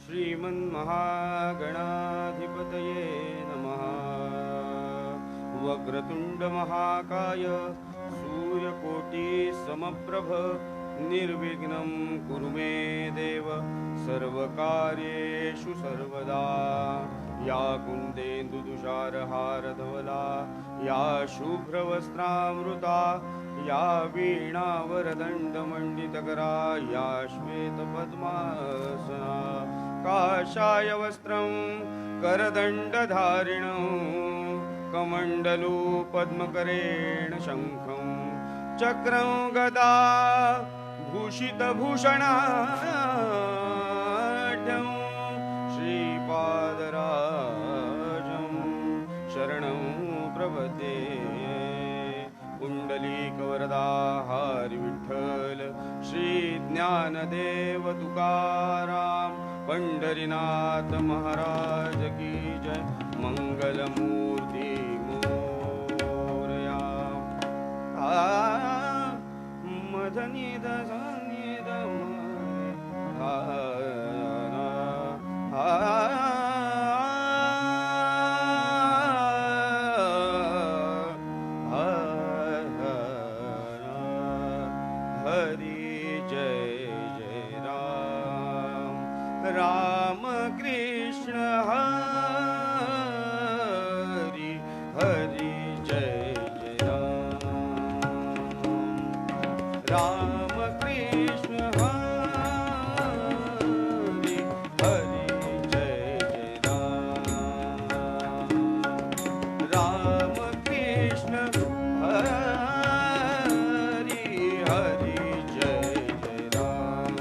श्रीमन्महागणाधिपतये नमः। वक्रतुण्ड महाकाय सूर्यकोटिसमप्रभ निर्विघ्नं कुरु मे देव सर्वकार्येषु सर्वदा। या कुन्देन्दुतुषारहारधवला या शुभ्रवस्त्रामृता या वीणावरदण्डमण्डितकरा या श्वेतपद्मासना काषाय वस्त्रं करदण्डधारिणौ कमण्डलू पद्मकरेण शङ्खं चक्रं गदा भूषितभूषणाढ्यं श्रीपादराजं शरणं प्रपद्ये। पुण्डलीकवरदा हरि विठ्ठल श्री ज्ञानदेव तुकाराम पंढरीनाथ महाराज की जय। मंगलमूर्ती मोरया। मधनिध सनिध हरि जय जय राम राम कृष्ण हरि हरि जय जय राम राम कृष्ण हरि हरि जय जय राम राम कृष्ण हरि हरि जय जय राम।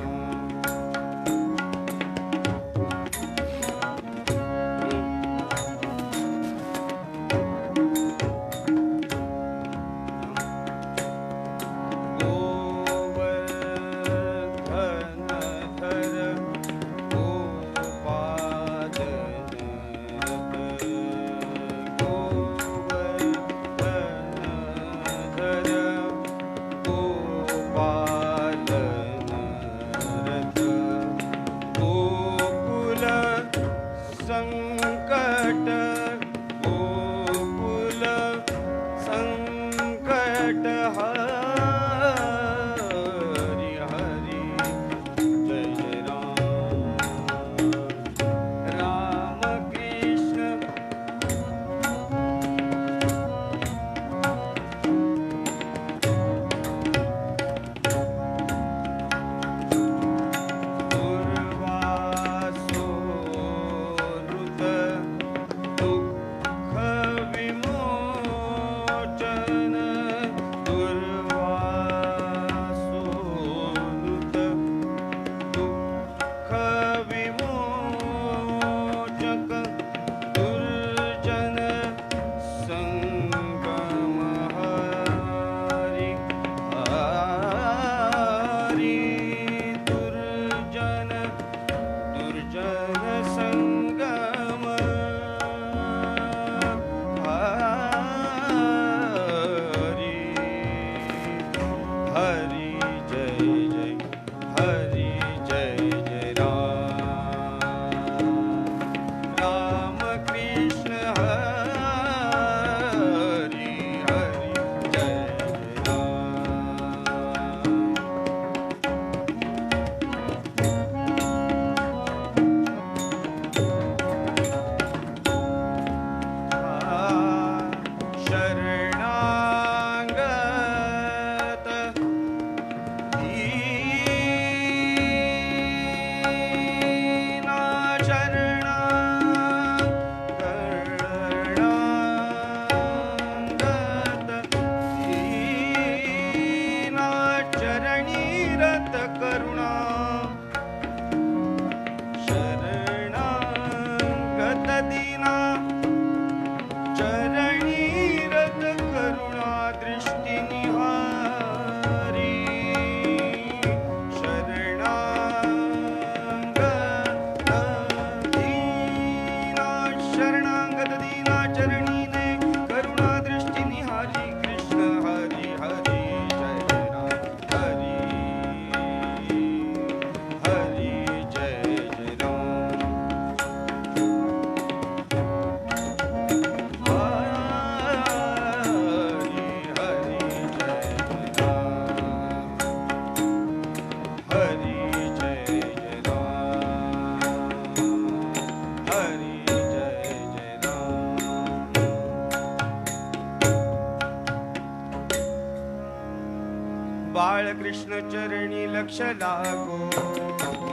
लक्ष लागो,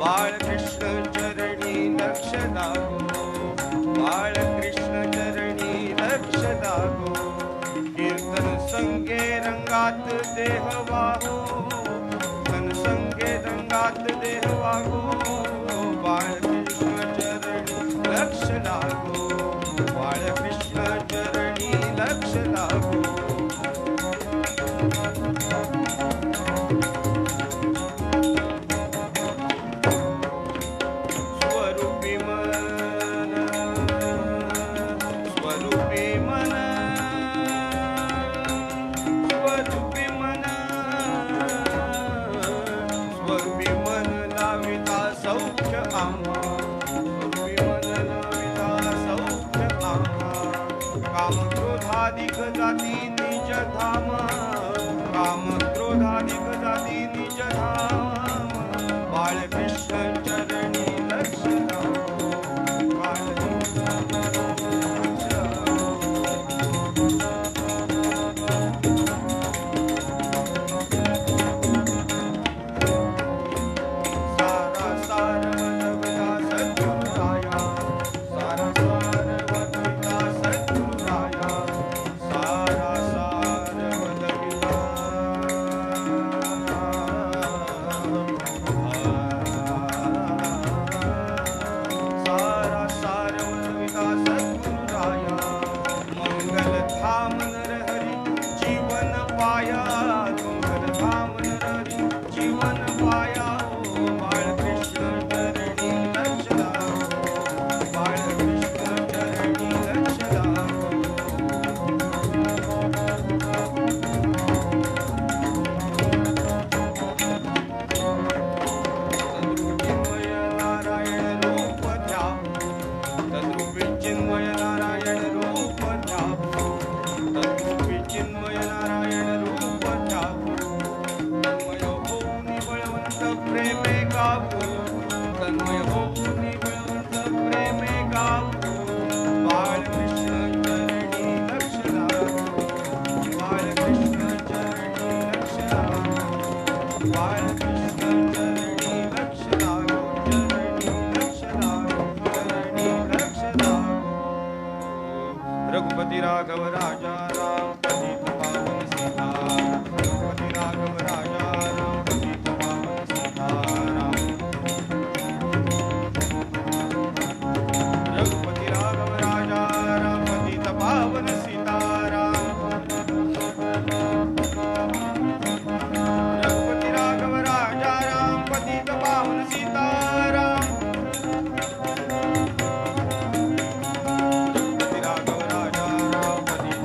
बाळकृष्ण चरणी लक्ष लागो, बाळकृष्ण चरणी लक्ष लागो. कीर्तन संगे रंगात देह वाहो, कीर्तन संगे रंगात देह वाहो, बाळकृष्ण चरणी लक्ष लागो, बाळकृष्ण चरणी लक्ष लागो. स्वरूपी मन, स्वरूपी मन, स्वरूपी मन, स्वरूपी मन लाविता सौख्य आम्हा, स्वरूपी मन लाविता सौख्य आम्हा. काम क्रोधाधिक जाती निज धाम, काम क्रोधाधिक जाती निज धाम, बाळकृष्ण चरणी लक्ष लागो, बाळकृष्ण चरणी लक्ष लागो. सारा सारवता सद्गुरुराया, सारा सारवता सद्गुरुराया, सारा सारवता. सारा सारवता सद्गुरुराया, मंगल धाम नरहरी जीवन पाया, मंगल धाम नरहरी जीवन पाया. बाळकृष्ण चरणी लक्ष लागो, बाळकृष्ण चरणी लक्ष लागो. चिन्मय नारायण रूप ध्यान, तद्रूपी चिन्मय नारायण रूप ध्यान, तद्रूपी चिन्मय नारायण रूप ध्यान. तन्मय होऊनी बळवंत प्रेमे गावो, तन्मय होऊनी बळवंत प्रेमे गावो, बाळकृष्ण चरणी लक्ष लागो, बाळकृष्ण चरणी लक्ष लागो, बाळकृष्ण चरणी लक्ष लागो, चरणी लक्ष लागो, चरणी लक्ष लागो. रघुपती राघव राजा राम पतित पावन सीताराम, रघुपती राघव राजा राम पतित पावन सीताराम, रघुपती राघव राजा राम पतित पावन सीताराम, रघुपती राघव राजा राम पतित पावन सीताराम, रघुपती राघव राजा राम पतित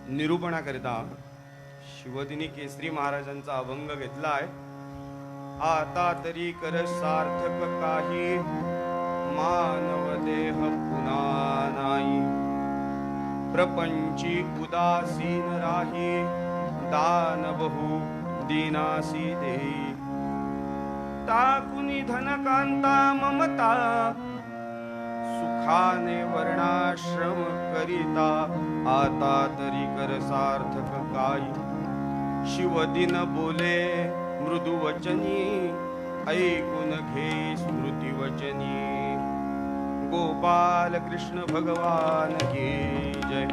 निरूपणाकरिता शिवदिनी केसरी महाराजांचा अभंग घेतला आहे. आता तरी कर सार्थक काही, मानव देह पुन्हा नाही. प्रपंची उदासीन राही, दान बहु दीनासी देई. टाकुनी धनकांता ममता, सुखाने वर्णाश्रम करिता. आता तरी कर सार्थक काही, शिवदिन बोले मृदु वचनी. ऐकून घे स्मृती वचनी. गोपाल कृष्ण भगवान की जय.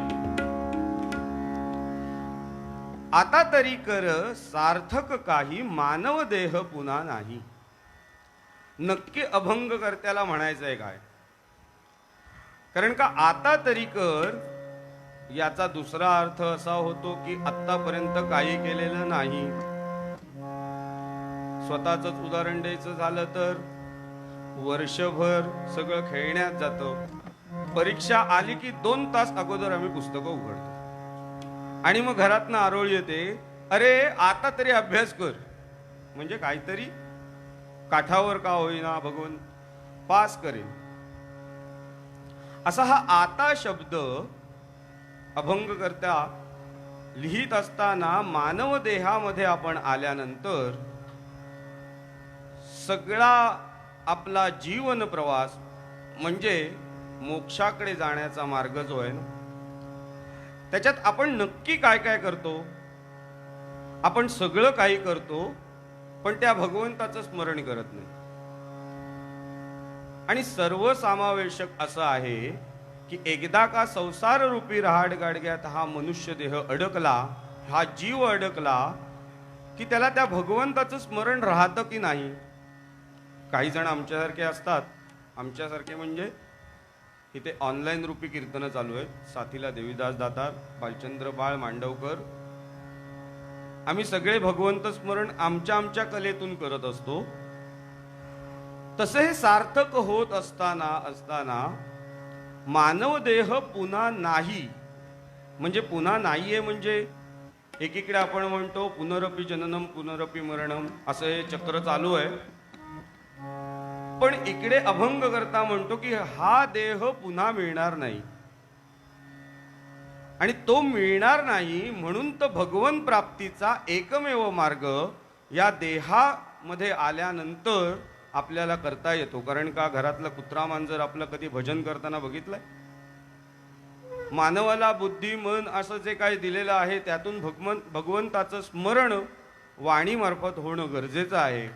आता तरी कर सार्थक काही, मानव देह पुन्हा नाही. नक्की अभंगकर्त्याला म्हणायचंय काय? कारण का आता तरी कर याचा दुसरा अर्थ असा होतो की आतापर्यंत काही केलेलं नाही. स्वतःच उदाहरण द्यायचं झालं तर वर्षभर सगळं खेळण्यात जातं. परीक्षा आली की 2 तास अगोदर आम्ही पुस्तकं उघडतो आणि मग घरातनं आरोळ येते, अरे आता तरी अभ्यास कर. म्हणजे काहीतरी काठावर का होईना भगवान पास करेल. असा हा आता शब्द अभंगकर्ता लिहित असताना मानव देहामध्ये आपण आल्यानंतर सगळा आपला जीवन प्रवास म्हणजे मोक्षाकडे जाण्याचा मार्ग जो आहे ना, त्याच्यात आपण नक्की काय काय करतो. आपण सगळं काही करतो पण त्या भगवंताचं स्मरण करत नाही. आणि सर्वसमावेशक असं आहे की एकदा का संसार रूपी रहाडगाडग्यात हा मनुष्य देह अडकला, हा जीव अडकला की त्याला त्या भगवंताचं स्मरण राहतं की नाही. काही जण आमच्यासारखे असतात, आमच्यासारखे म्हणजे इथे ऑनलाईन रूपी कीर्तनं चालू आहेत. साथीला देवीदास दातार, बालचंद्र बाळ मांडवकर, आम्ही सगळे भगवंत स्मरण आमच्या आमच्या कलेतून करत असतो. तसे हे सार्थक होत असताना मानव देह पुन्हा नाही. म्हणजे पुन्हा नाहीये म्हणजे एकीकडे आपण म्हणतो पुनरपि जननम पुनरपि मरणम, असं हे चक्र चालू आहे. पण इकडे अभंग करता म्हणतो की हा देह पुन्हा मिळणार नाही. आणि तो मिळणार नाही म्हणून तर भगवन प्राप्तीचा एकमेव मार्ग या देहामध्ये आल्यानंतर आपल्याला करता येतो. कारण का घरातलं कुत्रा मांजर आपलं कधी भजन करताना बघितलंय? मानवाला बुद्धी मन असं जे काही दिलेलं आहे त्यातून भगवंताचं स्मरण वाणीमार्फत होणं गरजेचं आहे.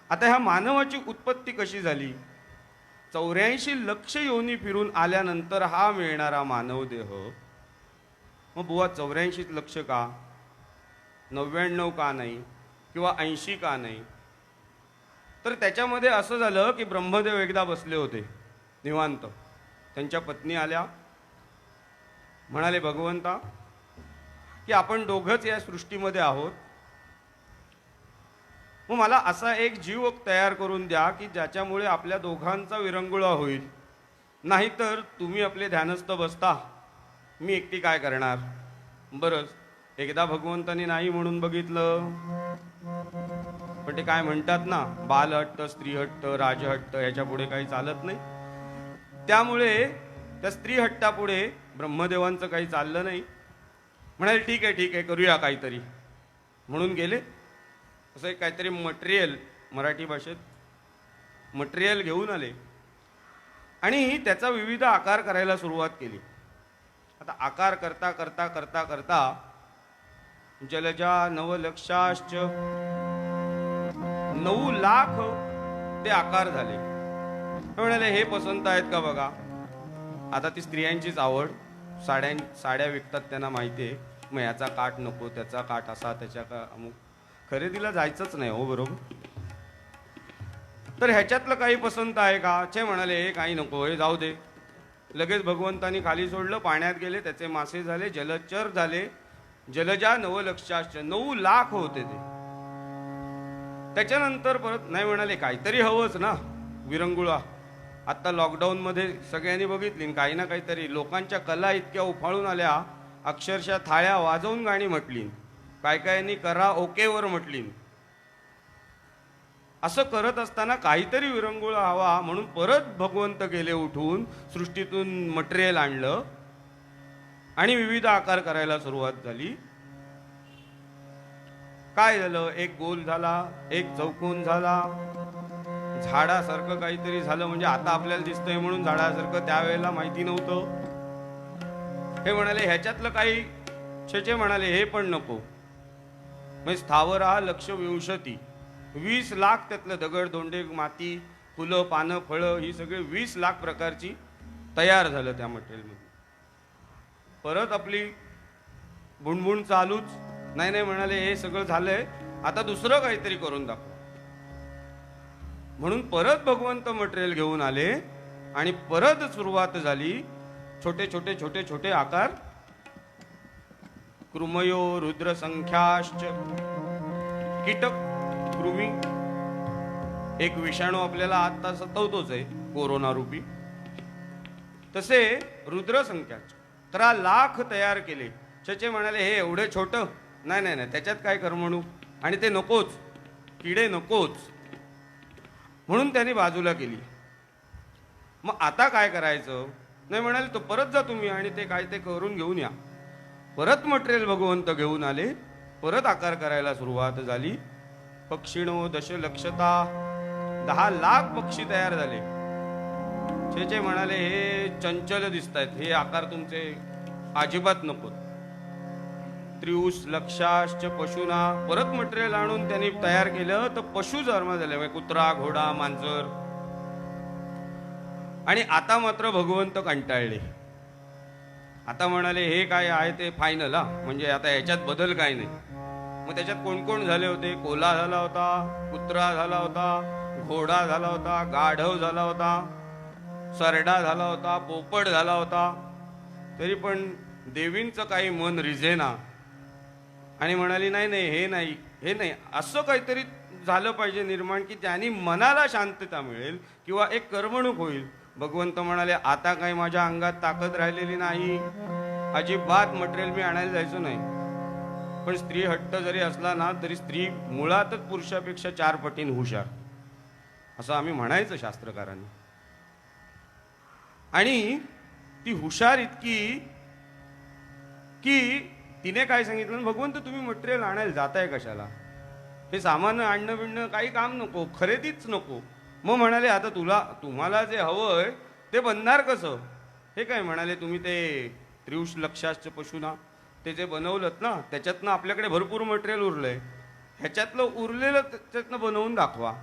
आता ह्या मानवाची उत्पत्ती कशी झाली? 84 लक्ष योनी फिरून आल्यानंतर हा मिळणारा मानव देह. मग बुवा 84 लक्ष का, 99 का नाही, किंवा 80 का नाही? तर त्याच्यामध्ये असं झालं की ब्रह्मदेव एकदा बसले होते निवांत. त्यांच्या पत्नी आल्या, म्हणाले भगवंता की आपण दोघंच या सृष्टीमध्ये आहोत, मग मला असा एक जीव तयार करून द्या की ज्याच्यामुळे आपल्या दोघांचा विरंगुळा होईल. नाहीतर तुम्ही आपले ध्यानस्थ बसता, मी एकटी काय करणार. बरंच एकदा भगवंतानी नाही म्हणून बघितलं, पण ते काय म्हणतात ना, बालहट्ट स्त्रीहट्ट राजहट्ट ह्याच्या पुढे काही चालत नाही. त्यामुळे त्या स्त्रीहट्टापुढे ब्रह्मदेवांचं काही चाललं नाही. म्हणाले ठीक आहे करूया काहीतरी म्हणून गेले. असं एक काहीतरी मटेरियल, मराठी भाषेत मटेरियल घेऊन आले आणि त्याचा विविध आकार करायला सुरुवात केली. आता आकार करता करता करता करता जलजा नवलक्षाश्च 9 लाख ते आकार झाले. म्हणाले हे पसंत आहेत का बघा. आता ती स्त्रियांचीच आवड, साड्या विकतात त्यांना माहिती आहे. मग याचा काठ नको, त्याचा काठ असा, त्याच्या का अमुक. खरेदीला जायचंच नाही हो, बरोबर. तर ह्याच्यातलं काही पसंत आहे का? छे म्हणाले हे काही नको, हे जाऊ दे. लगेच भगवंतानी खाली सोडलं, पाण्यात गेले, त्याचे मासे झाले, जलचर झाले. जलजा नवलक्षाश्च 9 लाख होते ते. त्याच्यानंतर परत नाही, म्हणाले काहीतरी हवंच ना, विरंगुळा. आता लॉकडाऊन मध्ये सगळ्यांनी बघितली काही ना काहीतरी, लोकांच्या कला इतक्या उफाळून आल्या. अक्षरशः थाळ्या वाजवून गाणी म्हटली, काय कायनी करा ओकेवर म्हटली. असं करत असताना काहीतरी विरंगुळ हवा म्हणून परत भगवंत गेले उठून, सृष्टीतून मटेरियल आणलं आणि विविध आकार करायला सुरुवात झाली. काय झालं, एक गोल झाला, एक चौकोन झाला, झाडासारखं काहीतरी झालं. म्हणजे आता आपल्याला दिसतंय म्हणून झाडासारखं, त्यावेळेला माहिती नव्हतं. हे म्हणाले ह्याच्यातलं काही छेचे म्हणाले हे पण नको. म्हणजे स्थावर हा लक्ष विंशती, 20 लाख त्यातलं दगड धोंडे माती फुलं पानं फळं ही सगळी 20 लाख प्रकारची तयार झालं त्या मटेरियलमध्ये. परत आपली बुणबुण चालूच. नाही नाही म्हणाले हे सगळं झालंय, आता दुसरं काहीतरी करून दाखव. म्हणून परत भगवंत मटेरियल घेऊन आले आणि परत सुरुवात झाली. छोटे छोटे छोटे छोटे आकार, कृमयो रुद्र संख्याश्च, कीटक कृमी. एक विषाणू आपल्याला आता सतवतोच आहे कोरोना रूपी, तसे रुद्र संख्या 13 लाख तयार केले. चचे म्हणाले हे एवढे छोटं, नाही नाही नाही त्याच्यात काय करमणूक, आणि ते नकोच, किडे नकोच, म्हणून त्यांनी बाजूला केली. मग आता काय करायचं, नाही म्हणाले तो परत जा तुम्ही आणि ते काय ते करून घेऊन या. परत मटेरियल भगवंत घेऊन आले, परत आकार करायला सुरुवात झाली. पक्षिणो दशलक्षता, 10 लाख पक्षी तयार झाले. छे म्हणाले हे चंचल दिसत आहेत, हे आकार तुमचे अजिबात नको. त्रिऊस लक्षाश्च पशुना, परत मटेरियल आणून त्यांनी तयार केलं तर पशु जन्म झाले, कुत्रा घोडा मांजर. आणि आता मात्र भगवंत कंटाळले. आता म्हणाले हे काय आहे ते फायनल, म्हणजे आता याच्यात बदल काय नाही. मग त्याच्यात कोण कोण झाले होते, कोल्हा झाला होता, कुत्रा झाला होता, घोडा झाला होता, गाढव झाला होता, सरडा झाला होता, पोपट झाला होता. तरी पण देवींचं काही मन रिझेना आणि म्हणाली नाही नाही हे नाही हे नाही, असं काहीतरी झालं पाहिजे निर्माण की ज्यांनी मनाला शांतता मिळेल किंवा एक करमणूक होईल. भगवंत म्हणाले आता काही माझ्या अंगात ताकद राहिलेली नाही, अजिबात मटेरियल मी आणायला जायचो नाही. पण स्त्री हट्ट जरी असला ना तरी स्त्री मुळातच पुरुषापेक्षा 4 पटीने हुशार, असं आम्ही म्हणायचं शास्त्रकारांनी. आणि ती हुशार इतकी की तिने काय सांगितलं, भगवंत तुम्ही मटेरियल आणायला जाताय कशाला, हे सामान आणणं बिणणं काही काम नको, खरेदीच नको. मग म्हणाले आता तुम्हाला जे हवंय ते बनणार कसं. हे काय म्हणाले तुम्ही ते त्रिवश लक्षाश्च पशुना ते जे बनवलं ना त्याच्यातनं आपल्याकडे भरपूर मटेरियल उरलंय, ह्याच्यातलं उरलेलं त्याच्यातनं बनवून दाखवा.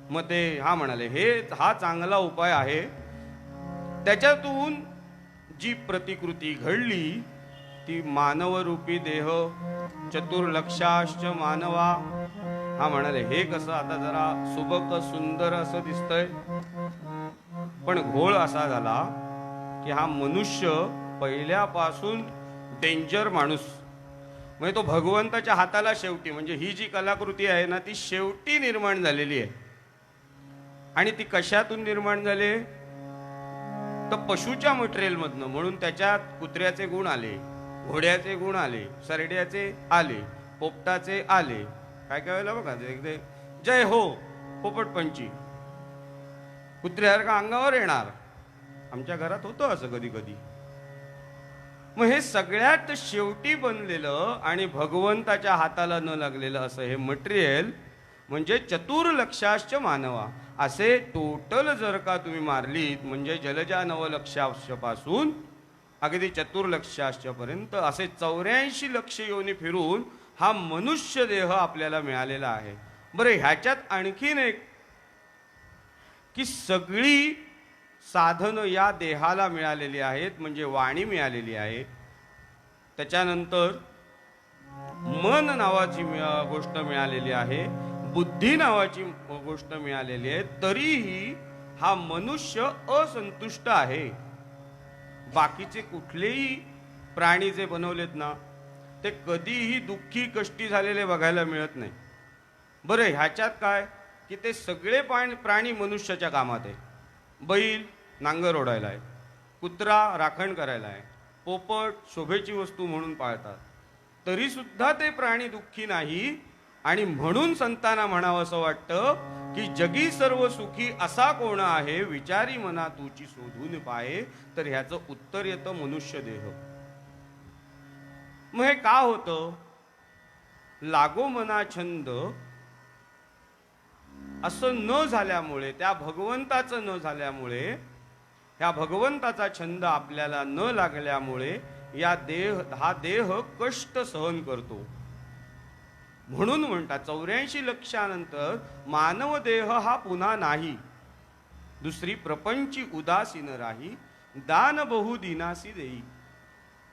मग ते हा म्हणाले हा चांगला उपाय आहे. त्याच्यातून जी प्रतिकृती घडली ती मानवरूपी देह, चतुर्लक्षाश्च मानवा. हा म्हणाले हे कसं आता जरा सुबक सुंदर असं दिसतंय, पण घोळ असा झाला की हा मनुष्य पहिल्यापासून डेंजर माणूस. म्हणजे तो भगवंताच्या हाताला शेवटी, म्हणजे ही जी कलाकृती आहे ना ती शेवटी निर्माण झालेली आहे. आणि ती कशातून निर्माण झाली, तर पशुच्या मटेरियल मधनं. म्हणून त्याच्यात कुत्र्याचे गुण आले, घोड्याचे गुण आले, सरड्याचे आले, पोपटाचे आले. काय काय वेळेला बघा ते जय हो पोपटपंची कुत्र्यासारखा अंगावर येणार. आमच्या घरात होतं असं कधी कधी. मग हे सगळ्यात शेवटी बनलेलं आणि भगवंताच्या हाताला न लागलेलं असं हे मटेरियल म्हणजे चतुर्लक्षाश्च मानवा. असे टोटल जर का तुम्ही मारलीत म्हणजे जलजा नवलक्षापासून अगदी चतुर्लक्षापर्यंत असे 84 लक्ष योनी फिरून हा मनुष्य देह आपल्याला मिळालेला आहे. बरं ह्याच्यात आणखीन एक की सगळी साधनं या देहाला मिळालेली आहेत, म्हणजे वाणी मिळालेली आहे. त्याच्यानंतर मन नावाची गोष्ट मिळालेली आहे, बुद्धी नावाची गोष्ट मिळालेली आहे. तरीही हा मनुष्य असंतुष्ट आहे. बाकीचे कुठलेही प्राणी जे बनवलेत ना ते कधीही दुःखी कष्टी झालेले बघायला मिळत नाही. बरं ह्याच्यात काय की ते सगळे प्राणी मनुष्याच्या कामात आहे. बैल नांगर ओढायला आहे, कुत्रा राखण करायला आहे, पोपट शोभेची वस्तू म्हणून पाळतात, तरी सुद्धा ते प्राणी दुःखी नाही. आणि म्हणून संतांना म्हणावं असं वाटतं की जगी सर्व सुखी असा कोण आहे, विचारी मना तुची शोधून पाहे. तर ह्याचं उत्तर येतं मनुष्य देह. मग हे का होतं? लागो मना छंद असं न झाल्यामुळे, त्या भगवंताचं न झाल्यामुळे, ह्या भगवंताचा छंद आपल्याला न लागल्यामुळे हा देह कष्ट सहन करतो. म्हणून म्हणतात 84 लक्षानंतर मानव देह हा पुन्हा नाही, दुसरी प्रपंची उदासीन राही, दान बहु दिनासी देई.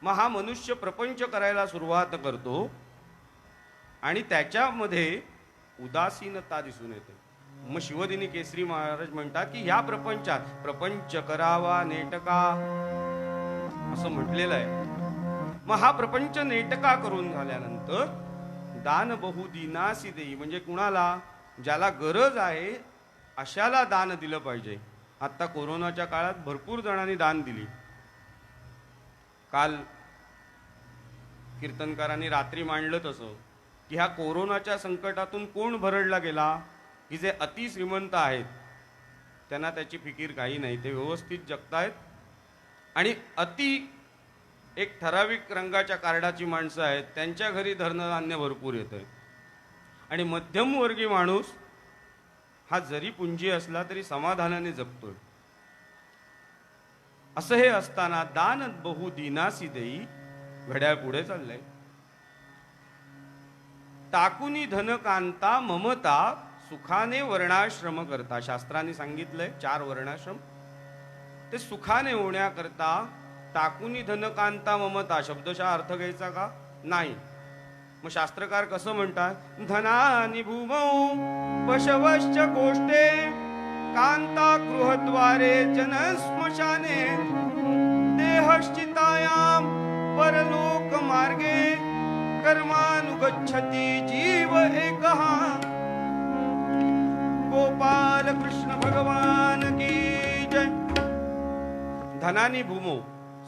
मग हा मनुष्य प्रपंच करायला सुरुवात करतो आणि त्याच्यामध्ये उदासीनता दिसून येते. मग शिवदिनी केसरी महाराज म्हणतात की ह्या प्रपंचात प्रपंच करावा नेटका असं म्हटलेलं आहे. मग हा प्रपंच नेटका करून झाल्यानंतर दान बहु दिनासी देई, म्हणजे कुणाला ज्याला गरज आहे अशाला दान दिलं पाहिजे. आता कोरोनाच्या काळात भरपूर जणांनी दान दिली. काल कीर्तनकारांनी रात्री मांडलं तसं की ह्या कोरोनाच्या संकटातून कोण भरडला गेला, की जे अति श्रीमंत आहेत त्यांना त्याची फिकीर काही नाही, ते व्यवस्थित जगतायत. आणि अति एक ठराविक रंगाच्या कार्डाची माणसं आहेत त्यांच्या घरी धनधान्य भरपूर येतंय. आणि मध्यमवर्गीय माणूस हा जरी पुंजी असला तरी समाधानाने जगतोय. असं हे असताना दान बहु दिनासी देई, घड्याळ पुढे चाललंय. टाकुनी धनकांता ममता सुखाने वर्णाश्रम करता. शास्त्रांनी सांगितलंय 4 वर्णाश्रम, ते सुखाने होण्याकरता टाकुनी धनकांता ममता शब्दशः अर्थ घ्यायचा का नाही. मग शास्त्रकार कसं म्हणतात, धनानि भूमौ पशवश्च गोष्टे कांता गृहद्वारे जनस्मशाने देहश्चितायां परलोक मार्गे कर्मानुगच्छति जीव एकः. गोपाल कृष्ण भगवान की जय. धनानी भूमो,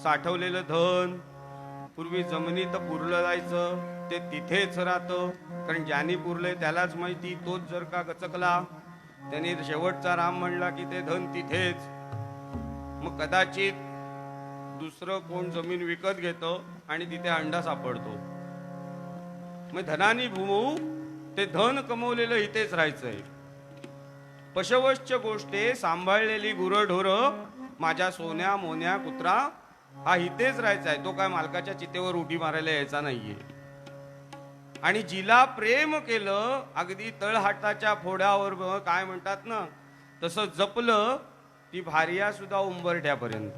साठवलेलं धन पूर्वी जमिनीत पुरलं जायचं, ते तिथेच राहतं. कारण ज्याने पुरलंय त्यालाच माहिती. तोच जर का गचकला, त्याने शेवटचा राम म्हणला की ते धन तिथेच. मग कदाचित दुसरं कोण जमीन विकत घेतं आणि तिथे अंडा सापडतो. मग धनानी भूमो, ते धन कमवलेलं इथेच राहायचंय. पशवश्च गोष्टे, सांभाळलेली गुरढोरं, माझ्या सोन्या मोन्या कुत्रा हा इथेच राहायचा आहे, तो काय मालकाच्या चितेवर उडी मारायला यायचा नाहीये. आणि जिला प्रेम केलं अगदी तळहाटाच्या फोड्यावर काय म्हणतात ना तसं जपलं, ती भार्या सुद्धा उंबरठ्यापर्यंत.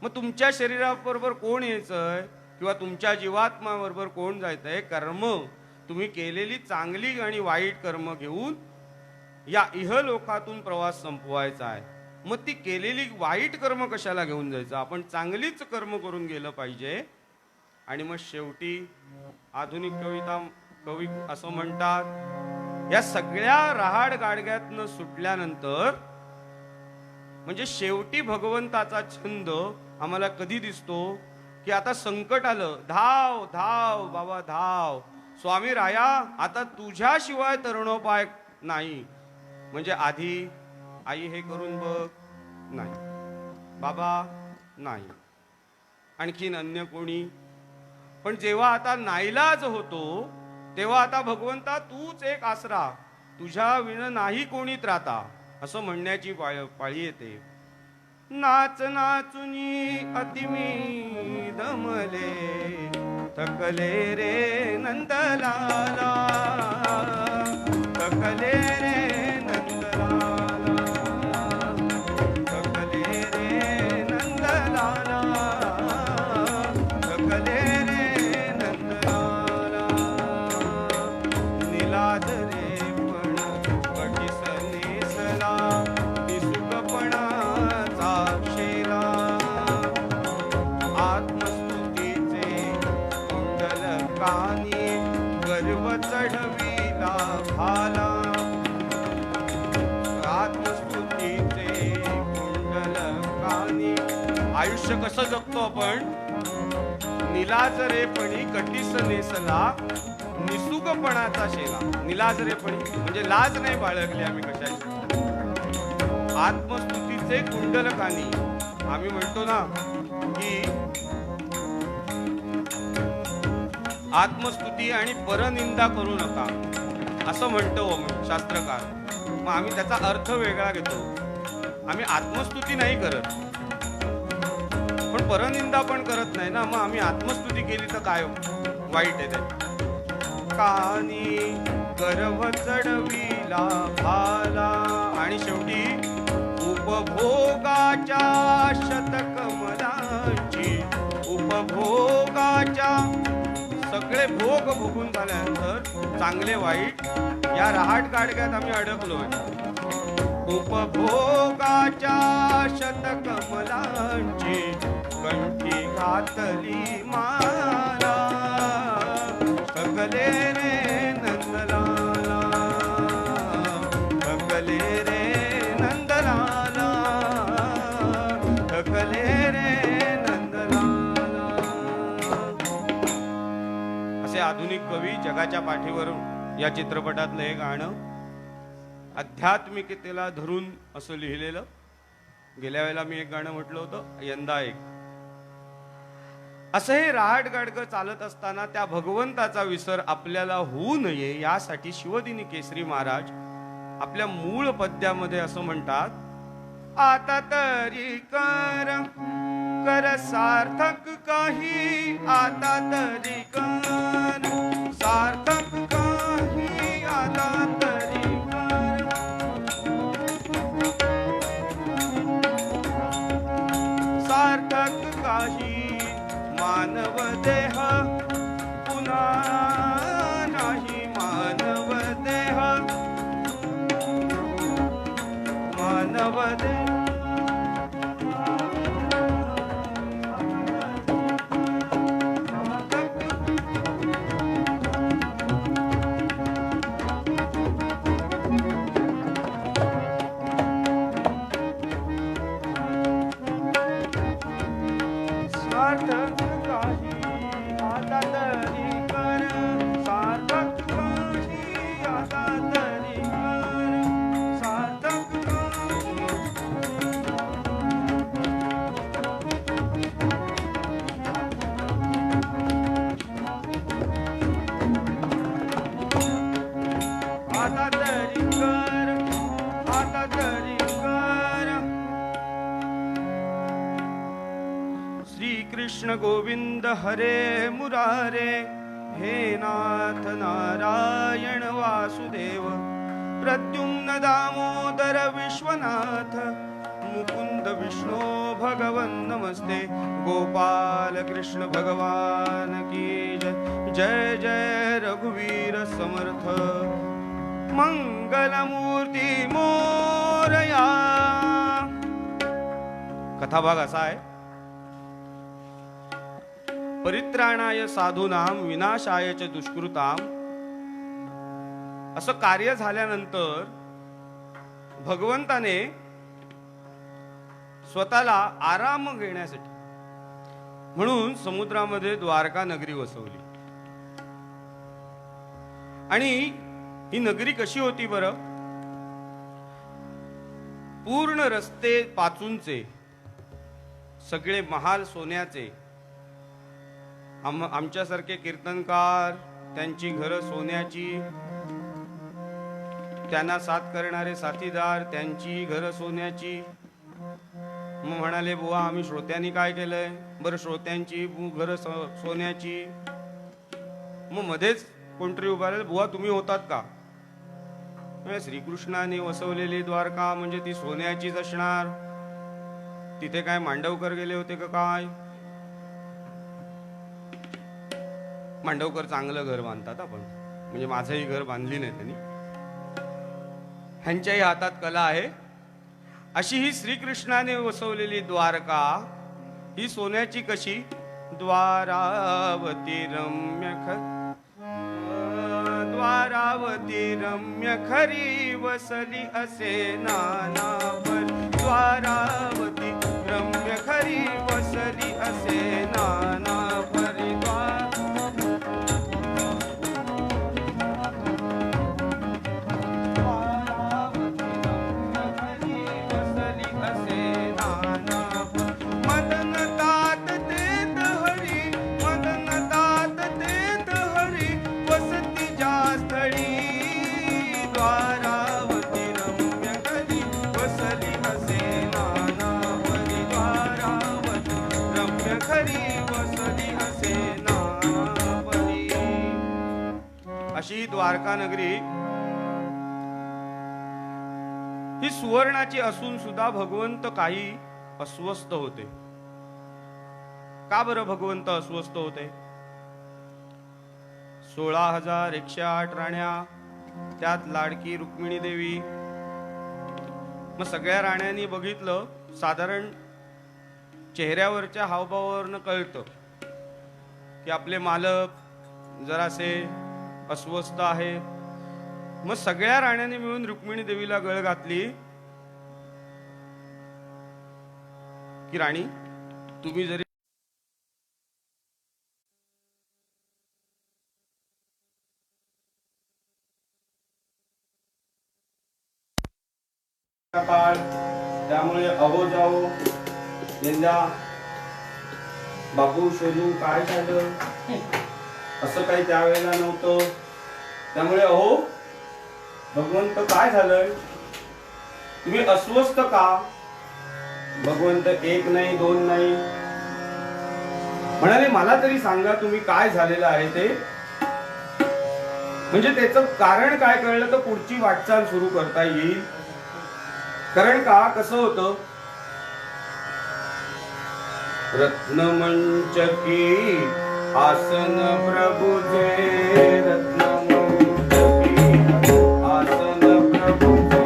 मग तुमच्या शरीराबरोबर कोण यायचंय किंवा तुमच्या जीवात्म्याबरोबर कोण जायचंय? कर्म. तुम्ही केलेली चांगली आणि वाईट कर्म घेऊन या इहलोकातून प्रवास संपवायचा आहे. मग ती केलेली वाईट कर्म कशाला घेऊन जायचं? आपण चांगलीच कर्म करून गेलं पाहिजे. आणि मग शेवटी आधुनिक कवी असं म्हणतात, या सगळ्या रहाड गाडग्यातनं सुटल्यानंतर म्हणजे शेवटी भगवंताचा छंद आम्हाला कधी दिसतो की आता संकट आलं, धाव धाव बाबा धाव, स्वामी राया आता तुझ्याशिवाय तरुणोपाय नाही. म्हणजे आधी आई हे करून बघ, नाही. बाबा नाही. आणखीन अन्य कोणी. पण जेव्हा आता नाईलाज होतो तेव्हा आता भगवंता तूच एक आसरा, तुझ्या विण नाही कोणी त्राता, असं म्हणण्याची पाळी येते. नाच नाचुनी अतिमी दमले, थकले रे नंदलाला, थकले रे नंदलाला, थकले रे नंदलाला, थकले रे नंदलाला. निलाद रे पण कटीस नेसला, निसुकपणाचा शेला, आत्मस्तुतीचे कुंडल कानी गर्व चढविला भाला. आत्मस्तुतीचे कुंडल कानी आयुष्य कसं जगतो आपण? निलाजरेपणी कटीस नेसला निसुकपणाचा शेला. निलाजरेपणी म्हणजे लाज नाही बाळगली आम्ही कशाची. आत्मस्तुतीचे कुंडलकानी. आम्ही म्हणतो ना की आत्मस्तुती आणि परनिंदा करू नका असं म्हणतो शास्त्रकार. मग आम्ही त्याचा अर्थ वेगळा घेतो. आम्ही आत्मस्तुती नाही करत पण परनिंदा पण करत नाही ना. मग आम्ही आत्मस्तुती केली तर काय वाईट आहे ते? कानी गर्भ चढविला भाला आणि शेवटी उपभोगाच्या शतकमलांची. उपभोगाच्या सगळे भोग भोगून झाल्यानंतर चांगले वाईट या रहाट गाडग्यात आम्ही अडकलोय. उपभोगाच्या शतकमलांची कंठी घातली माला. थकले रे नंदलाला, थकले रे नंदलाला, थकले रे नंदलाला. असे आधुनिक कवी जगाच्या पाठीवर या चित्रपटातलं हे गाणं आध्यात्मिकतेला धरून असं लिहिलेलं. गेल्या वेळेला मी एक गाणं म्हटलं होतं, यंदा एक. असं हे रहाट गाडगं चालत असताना त्या भगवंताचा विसर आपल्याला होऊ नये यासाठी शिवदिनी केसरी महाराज आपल्या मूळ पद्यामध्ये असं म्हणतात, आता तरी कर कर सार्थक काही, आता तरी कर सार्थक काही, आता तरी कर सार्थक काही. मानव देह पुन्हा नाही, मानव देह मानव देह. कृष्ण गोविंद हरे मुरारे, हे नाथ नारायण वासुदेव, प्रद्युम्न दामोदर विश्वनाथ, मुकुंद विष्णु भगवन नमस्ते, गोपाल कृष्ण भगवान की जय. जय जय रघुवीर समर्थ, मंगल मूर्ती मोरया. कथाभाग असा आहे, परित्राणाय साधूनाम विनाशाय च दुष्कृताम. असं कार्य झाल्यानंतर भगवंताने स्वतःला आराम घेण्यासाठी म्हणून समुद्रामध्ये द्वारका नगरी वसवली. आणि ही नगरी कशी होती बरं? पूर्ण रस्ते पाचूंचे, सगळे महाल सोन्याचे. आमच्यासारखे कीर्तनकार त्यांची घरं सोन्याची, त्यांना साथ करणारे साथीदार त्यांची घरं सोन्याची. मग म्हणाले, बुवा आम्ही श्रोत्यांनी काय केलंय? बरं, श्रोत्यांची घरं सोन्याची. मग मध्येच कोणतरी उभा राहिले, बुवा तुम्ही होतात का? श्रीकृष्णाने वसवलेली द्वारका म्हणजे ती सोन्याचीच असणार, तिथे काय मांडवकर गेले होते का काय? मांडवकर चांगलं घर बांधतात आपण, म्हणजे माझंही घर बांधली नाही त्यांनी, ह्यांच्याही हातात कला आहे. अशी ही श्रीकृष्णाने वसवलेली द्वारका ही सोन्याची कशी? द्वारावती रम्य द्वारावती रम्य खरी वसली असे नानावर. द्वारावती रम्य खरी अशी द्वारका नगरी ही सुवर्णाची असून सुद्धा भगवंत काही अस्वस्थ होते. का बरं भगवंत अस्वस्थ होते? 16,108 राण्या, त्यात लाडकी रुक्मिणी देवी. मग सगळ्या राण्यांनी बघितलं, साधारण चेहऱ्यावरच्या हावभावावरनं कळतं की आपले मालक जरासे अस्वस्थ आहे. मग सगळ्या राण्यांनी मिळून रुक्मिणी देवीला गळ घातली की राणी, तुम्ही जरी काळ, त्यामुळे अहो जाओ यंदा बापू शोधू काय झालं असं काही त्यावेळेला नव्हतं. त्यामुळे अहो भगवंत काय झालंय, तुम्ही अस्वस्थ का? भगवंत एक नाही दोन नाही म्हणाले, मला तरी सांगा तुम्ही काय झालेलं आहे ते. म्हणजे त्याचं कारण काय कळलं तर पुढची वाटचाल सुरू करता येईल. कारण का कसं होतं, रत्नमंचकी आसन प्रभुजे, रत्नमंचकी आसन प्रभुजे,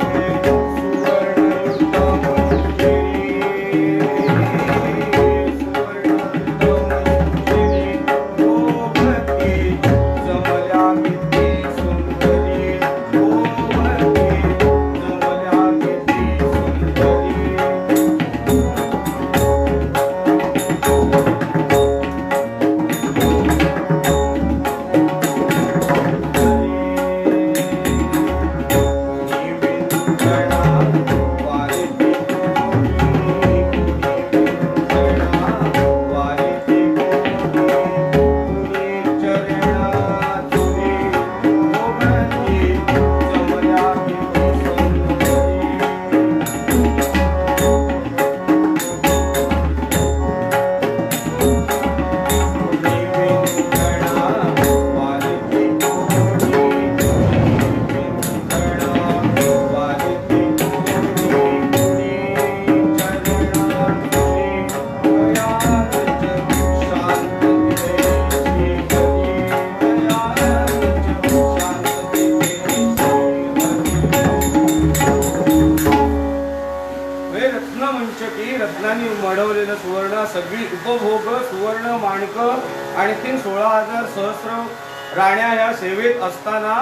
रत्नांनी मढवलेलं सुवर्ण, सगळी उपभोग सुवर्ण माणक आणि 16,000 सहस्र राण्या ह्या सेवेत असताना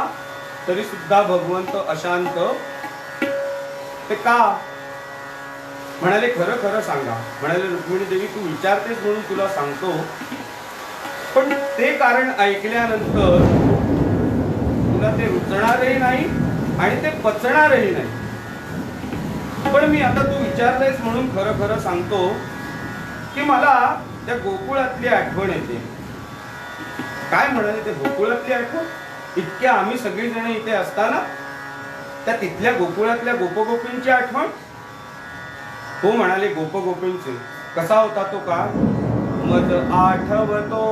तरी सुद्धा भगवंत अशांत. ते का? म्हणाले खरं खरं सांगा. म्हणाले रुक्मिणी देवी, तू विचारतेस म्हणून तुला सांगतो, पण ते कारण ऐकल्यानंतर तुला ते रुचणारही नाही आणि ते पचणारही नाही. पण मी आता तू विचारलंयस म्हणून खरं खरं सांगतो की मला त्या गोकुळातली आठवण येते. काय म्हणाले ते गोकुळातली आठवण? इतक्या आम्ही सगळीजण इथे असताना त्या तिथल्या गोकुळातल्या गोपगोपींची आठवण? हो म्हणाले, गोपगोपींचे. कसा होता तो का? मज आठवतो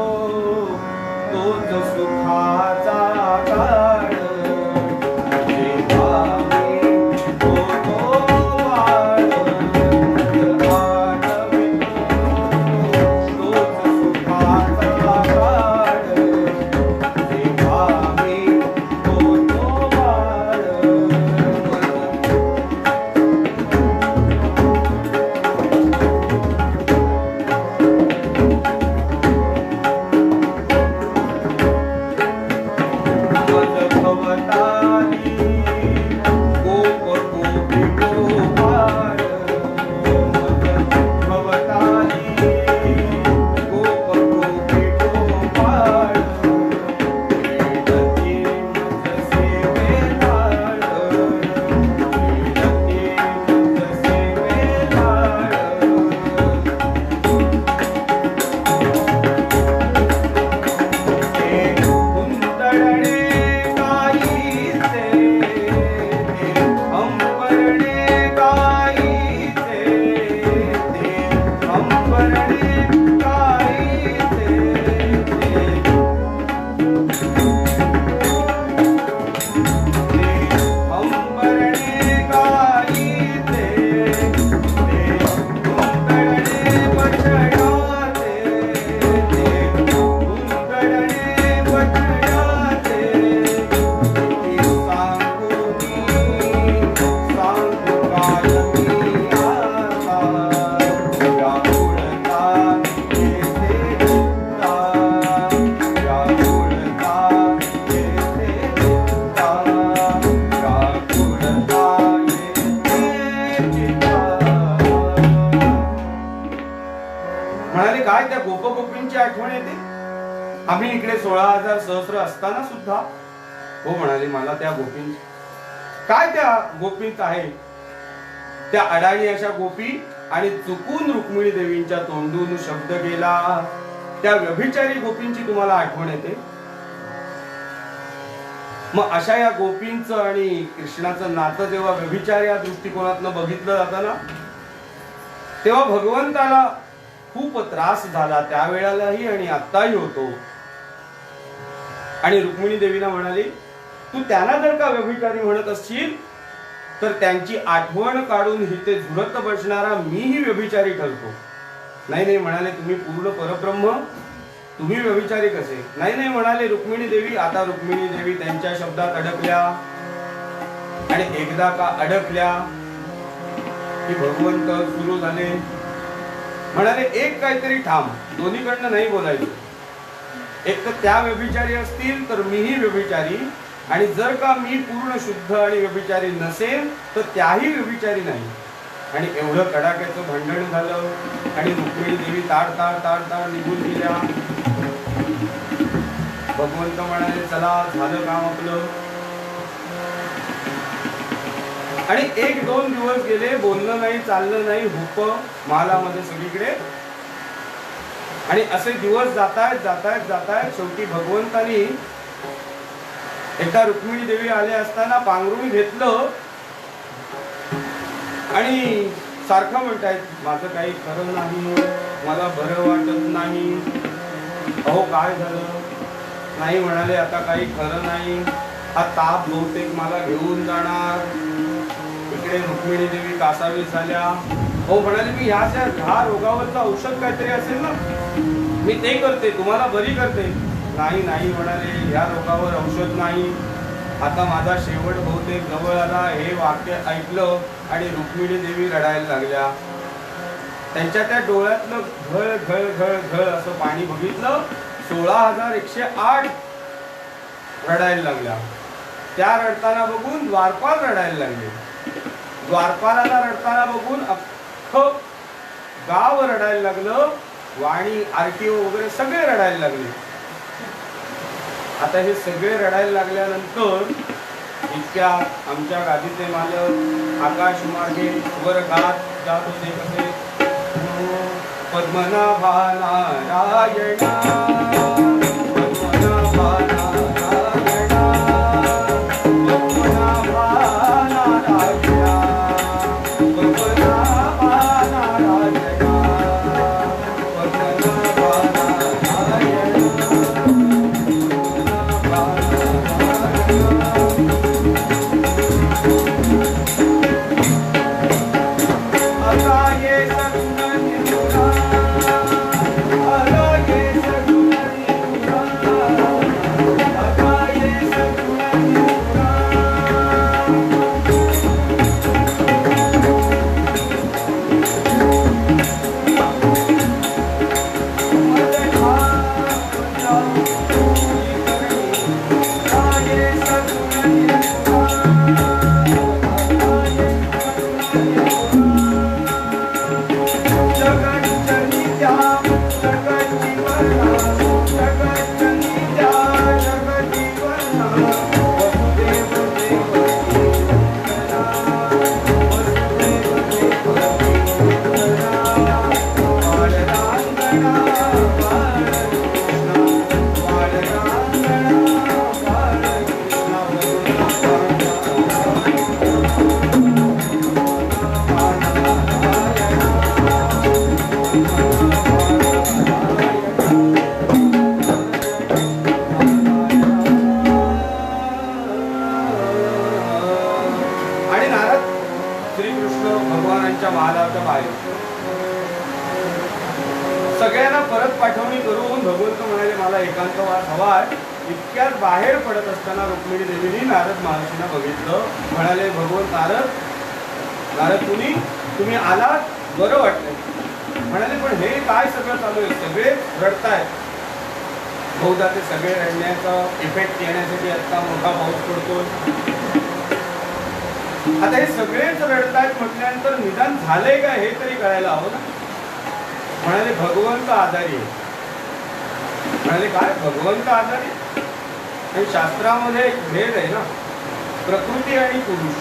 तोच सुखाचा काळ, भवता म्हणाले काय त्या गोपगोपींची आठवण येते? आम्ही इकडे 16,000 सहस्र असताना सुद्धा. हो म्हणाले, मला त्या गोपींची काय, त्या गोपीत आहे त्या अडाणी अशा गोपी. आणि चुकून रुक्मिणी देवींच्या तोंडून शब्द गेला, त्या व्यभिचारी गोपींची तुम्हाला आठवण येते? मग अशा या गोपींचं आणि कृष्णाचं नातं जेव्हा व्यभिचार या दृष्टिकोनातनं बघितलं जातं ना, तेव्हा भगवंताला खूप त्रास झाला त्यावेळेलाही आणि आत्ताही होतो. आणि रुक्मिणी देवीला म्हणाली, तू त्यांना जर का व्यभिचारी म्हणत असशील तर त्यांची आठवण काढून हिते झुरत बसणारा मीही व्यभिचारी ठरतो. नाही नाही म्हणाले, तुम्ही पूर्ण परब्रह्म, तुम्ही व्यभिचारी कसे? नाही नाही म्हणाले रुक्मिणी देवी. आता रुक्मिणी देवी त्यांच्या शब्दात अडकल्या. आणि एकदा का अडकल्या की भगवंत सुरू झाले. म्हणाले, एक काहीतरी थांब, दोन्हीकडनं नाही बोलायचं. एक तर त्या व्यभिचारी असतील तर मीही व्यभिचारी, आणि जर का मी पूर्ण शुद्ध आणि व्यभिचारी नसेल तर त्याही व्यभिचारी नाही. आणि एवढं कडाक्याचं भांडण झालं आणि रुक्मिणी देवी ताड ताड ताड ताड निघून गेल्या. भगवंत म्हणाले, चला झालं काम आपलं. आणि 1-2 दिवस गेले, बोलणं नाही, चाललं नाही, हुप महालामध्ये सगळीकडे. आणि असे दिवस जातायत जातायत जातायत. शेवटी भगवंतानी एकदा रुक्मिणी देवी आले असताना पांघरुण घेतलं आणि सारखं म्हणतायत, माझं काही खरं नाही, मला बरं वाटत नाही. अहो काय झालं? नाही म्हणाले, आता काही खरं नाही, हा ताप बहुतेक मला घेऊन जाणार. इकडे रुक्मिणी देवी कासावीस झाल्या. हो म्हणाले, मी ह्या रोगावरचं औषध काहीतरी असेल ना, मी ते करते, तुम्हाला बरी करते. नाही नाही म्हणाले, ह्या रोगावर औषध नाही, आता माझा शेवट बहुतेक जवळ आला. हे वाक्य ऐकलं आणि रुक्मिणी देवी रडायला लागल्या. त्यांच्या त्या डोळ्यातलं घळ घळ घळ घळ असं पाणी बघितलं. 16,108 रडायला लागल्या. त्या रडताना बघून द्वारपाल रडायला लागले. द्वारपालाला रडताना बघून अख्खं गाव रडायला लागलं. वाणी, आरटीओ वगैरे सगळे रडायला लागले. आता हे सगळे रडायला लागल्यानंतर इतक्या आमच्या गादीचे मालक आकाश मार्गे वर जात होते. कसे? पद्मनाभा नारायणा, पद्मनाभा नारायणा, पद्मनाभा नारायणा, पद्मनाभा नारायणा, पद्मनाभा नारायणा. सगळ्यांना परत पाठवणी करून भगवंत म्हणाले, मला एकांतवास हवाय. इतक्यात बाहेर पडत असताना रुक्मिणी देवीने नारद महर्षींना बघितलं. म्हणाले, भगवंत नारद तुम्ही आलात, बरं वाटलं. म्हणाले, पण हे काय सगळं चालू आहे? सगळे रडतायत. बहुधा ते सगळे रडण्याचा इफेक्ट येण्यासाठी आता मोठा पाऊस पडतोय. आता हे सगळेच रडतायत म्हटल्यानंतर निदान झालंय का हे तरी कळायला हवं ना. म्हणाले भगवंत आधारी आहे. म्हणाले काय भगवंत आधारी? आणि शास्त्रामध्ये एक भेद आहे ना, प्रकृती आणि पुरुष.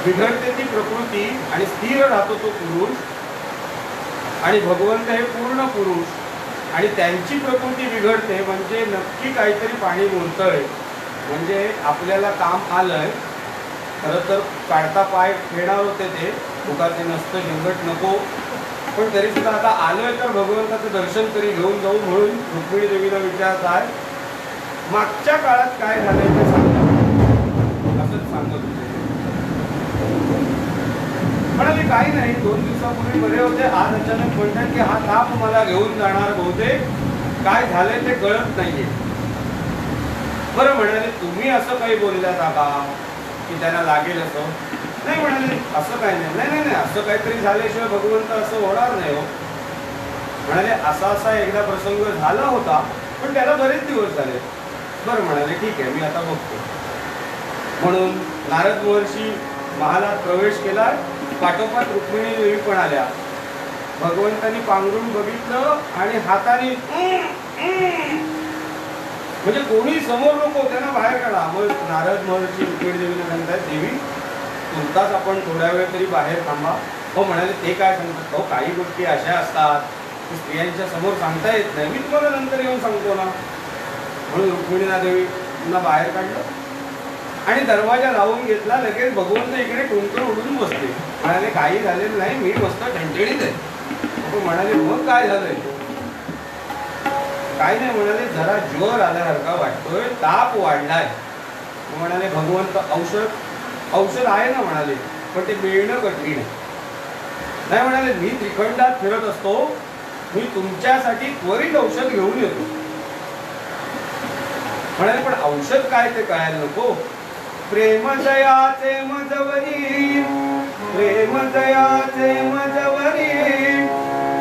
बिघडते ती प्रकृती आणि स्थिर राहतो तो पुरुष, आणि भगवंत हे पूर्ण पुरुष आणि त्यांची प्रकृती बिघडते म्हणजे नक्की काहीतरी पाणी मुरतंय, म्हणजे आपल्याला काम आलंय. खरं तर काढता पाय खेळणार होते ते, मुखाचे नसतं झंगट नको, पण तरी सुद्धा आता आलोय तर भगवंताचं दर्शन तरी घेऊन जाऊ म्हणून रुक्मिणी देवीला विचारत आहे, मागच्या काळात काय झालंय ते सांगा. असंच सांगत होते. म्हणाले काही नाही, 2 दिवसापूर्वी बरे होते, आज अचानक म्हणतात की हा ताप मला घेऊन जाणार बहुतेक, काय झालंय ते कळत नाहीये. बरं म्हणाले तुम्ही असं काही बोलल्यात का की त्यांना लागेल असं? नाही म्हणाले असं काही नाही. नाही नाही नाही असं काहीतरी झाल्याशिवाय भगवंत असं होणार नाही हो. म्हणाले असा असा एकदा प्रसंग झाला होता, पण त्याला बरेच दिवस झाले. बरं म्हणाले ठीक आहे, मी आता बघतो. म्हणून नारद महर्षी महालात प्रवेश केला. पाठोपाठ रुक्मिणी देवी पण आल्या. भगवंतांनी पांघरून बघितलं आणि हाताने म्हणजे कोणी समोर नको त्यांना बाहेर काढा. मग नारद महर्षी रुक्मिणी देवीने सांगतात, देवी तुमचाच आपण थोड्या वेळ तरी बाहेर थांबा. हो म्हणाले ते काय सांगतात? हो काही गोष्टी अशा असतात की स्त्रियांच्या समोर सांगता येत नाही, मी तुम्हाला नंतर येऊन सांगतो ना. म्हणून रुक्मिणीला देवी पुन्हा बाहेर काढलं आणि दरवाजा लावून घेतला. लगेच भगवंत इकडे टुंकर उडून बसले. म्हणाले काही झालेलं नाही, मी मस्त ठणठणीत आहे. म्हणाले मग काय झालंय? काय नाही म्हणाले, जरा ज्वर आल्यासारखा वाटतोय, ताप वाढलाय. म्हणाले भगवंत औषध आहे ना म्हणाले, पण ते मिळणं कठीण आहे. नाही म्हणाले मी त्रिखंडात फिरत असतो, मी तुमच्यासाठी त्वरित औषध घेऊन येतो. म्हणाले पण औषध काय ते कळायला नको. प्रेम दयाचे मजवरी, प्रेम दयाचे मजवरी,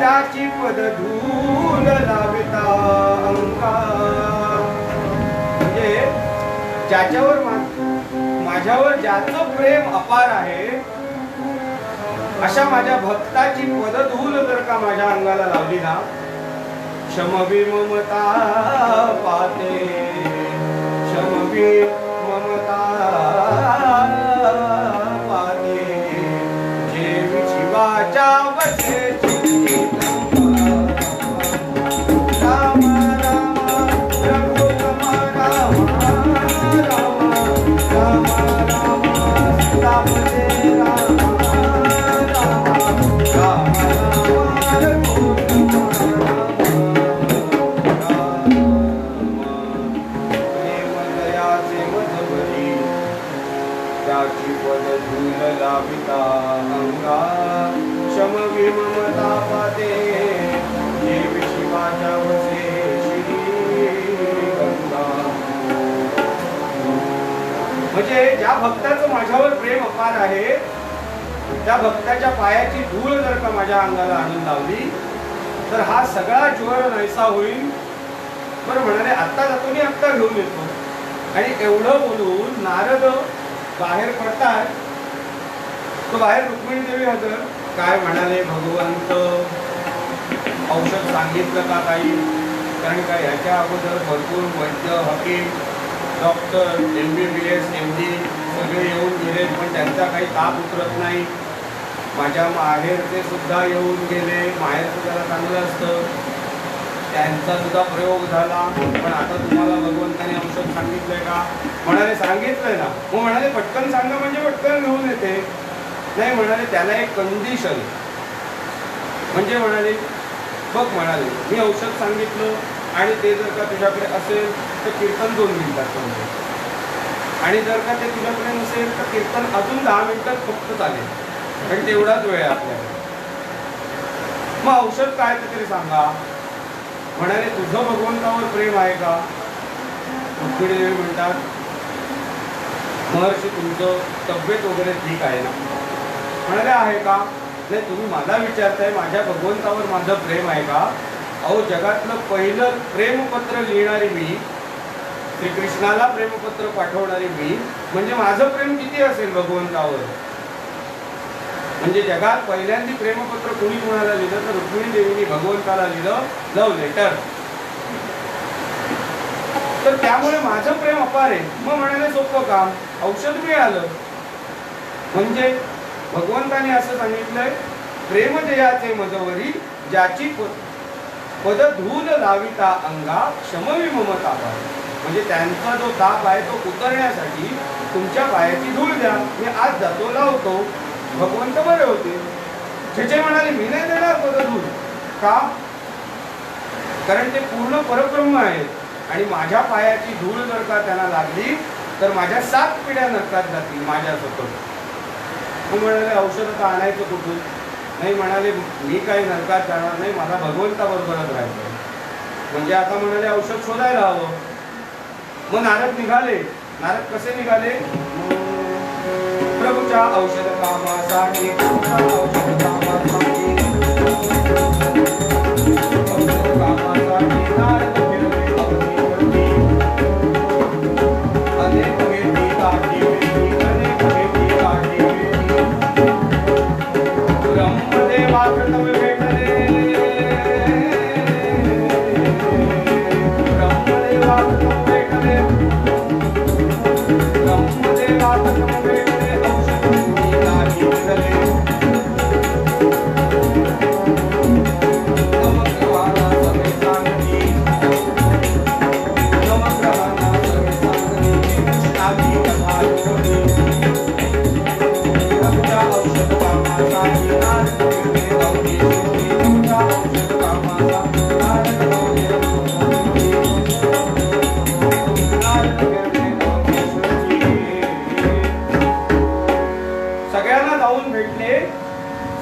त्याची पद धूल लाविता अंकार. म्हणजे ज्याच्यावर माझ्यावर ज्याचं प्रेम अपार आहे, अशा माझ्या भक्ताची पदधूल जर का माझ्या अंगाला लावली ना, क्षमवी ममता पाते, क्षमवी ममता पाते, जे शिवाच्या वशे राम राम रघुराम राम राम राम सीतापते राम राम राम प्रेम दयाचे मधुरी, त्याची पद धूल लाविता अंगा, क्षमवी ममता पाते, देवी शिवाच्या वसे म्हणजे ज्या भक्ताचं माझ्यावर प्रेम अपार आहे, त्या भक्ताच्या पायाची धूळ जर का माझ्या अंगाला आणून लावली तर हा सगळा ज्वर नाहीसा होईल. बरं म्हणाले आत्ता जातो मी आत्ता घेऊन येतो. आणि एवढं बोलून नारद बाहेर पडतात. तो बाहेर रुक्मिणी देवी हजर. काय म्हणाले भगवंत, औषध सांगितलं का काही? कारण काय ह्याच्या अगोदर भरपूर वैद्य, हकीम, डॉक्टर, MBBS, MD सगळे येऊन गेले, पण त्यांचा काही ताप उतरत नाही. माझ्या माहेरचे सुद्धा येऊन गेले. माहेरचं जरा चांगलं असतं, त्यांचा सुद्धा प्रयोग झाला. पण आता तुम्हाला भगवंताने औषध सांगितलंय का? म्हणाले सांगितलंय ना. मग म्हणाले पटकन सांगा म्हणजे पटकन घेऊन येते. नाही म्हणाले त्याला एक कंडिशन. म्हणजे म्हणाले बघ म्हणाले मी औषध सांगितलं आणि ते जर का तुझ्याकडे असेल तर कीर्तन 2 मिनिटात समजेल, आणि जर का ते तुझ्याकडे नसेल तर कीर्तन अजून 10 मिनिटात फक्त चालेल, कारण तेवढाच वेळ आहे आपल्याला. मग औषध काय ते तरी सांगा. म्हणाले तुझं भगवंतावर प्रेम आहे का? रुक्मिणी देवी म्हणतात महर्षी तुमचं तब्येत वगैरे ठीक आहे ना? म्हणाले आहे का? नाही तुम्ही मला विचारताय माझ्या भगवंतावर माझं प्रेम आहे का? अहो जगातलं पहिलं प्रेमपत्र लिहिणारी मी, श्रीकृष्णाला प्रेमपत्र पाठवणारी मी, म्हणजे माझं प्रेम किती असेल भगवंतावर? म्हणजे जगात पहिल्यांदा प्रेमपत्र कोणी कोणाला लिहिलं तर रुक्मिणी देवीने भगवंताला लिहिलं, लव्ह लेटर. तर त्यामुळे माझं प्रेम अपार आहे. मग म्हणाले सोपं काम, औषध मिळालं. म्हणजे भगवंताने असं सांगितलंय, प्रेम जयाचे मजवरी ज्याची पद धूल लाविता अंगा क्षमवी ममता. म्हणजे त्यांचा जो ताप आहे तो उतरण्यासाठी तुमच्या पायाची धूळ द्या, मी आज जातो लावतो. भगवंत बरे होते. छे म्हणाले मी नाही देणार पदधूळ. का? कारण ते पूर्ण परब्रह्म आहेत आणि माझ्या पायाची धूळ जर का त्यांना लागली तर माझ्या 7 पिढ्या नरकात जातील माझ्या सतत. मग म्हणाले औषध तर आणायचं कुठून? नाही म्हणाले मी काही नरकात जाणार नाही, मला भगवंताबरोबरच राहायचं. म्हणजे आता म्हणाले औषध शोधायला हवं. मग नारद निघाले. नारद कसे निघाले? प्रभूच्या औषध कामासाठी, औषध कामासाठी नारद फिरले अवनीवरती. अनेक वेदी काठी वेदी, अनेक वेदी काठी वेदी. ब्रह्मदेवा प्रथम भेटले, ब्रह्मदेवा प्रथम भेटले, ब्रह्मदेवा प्रथम भेटले.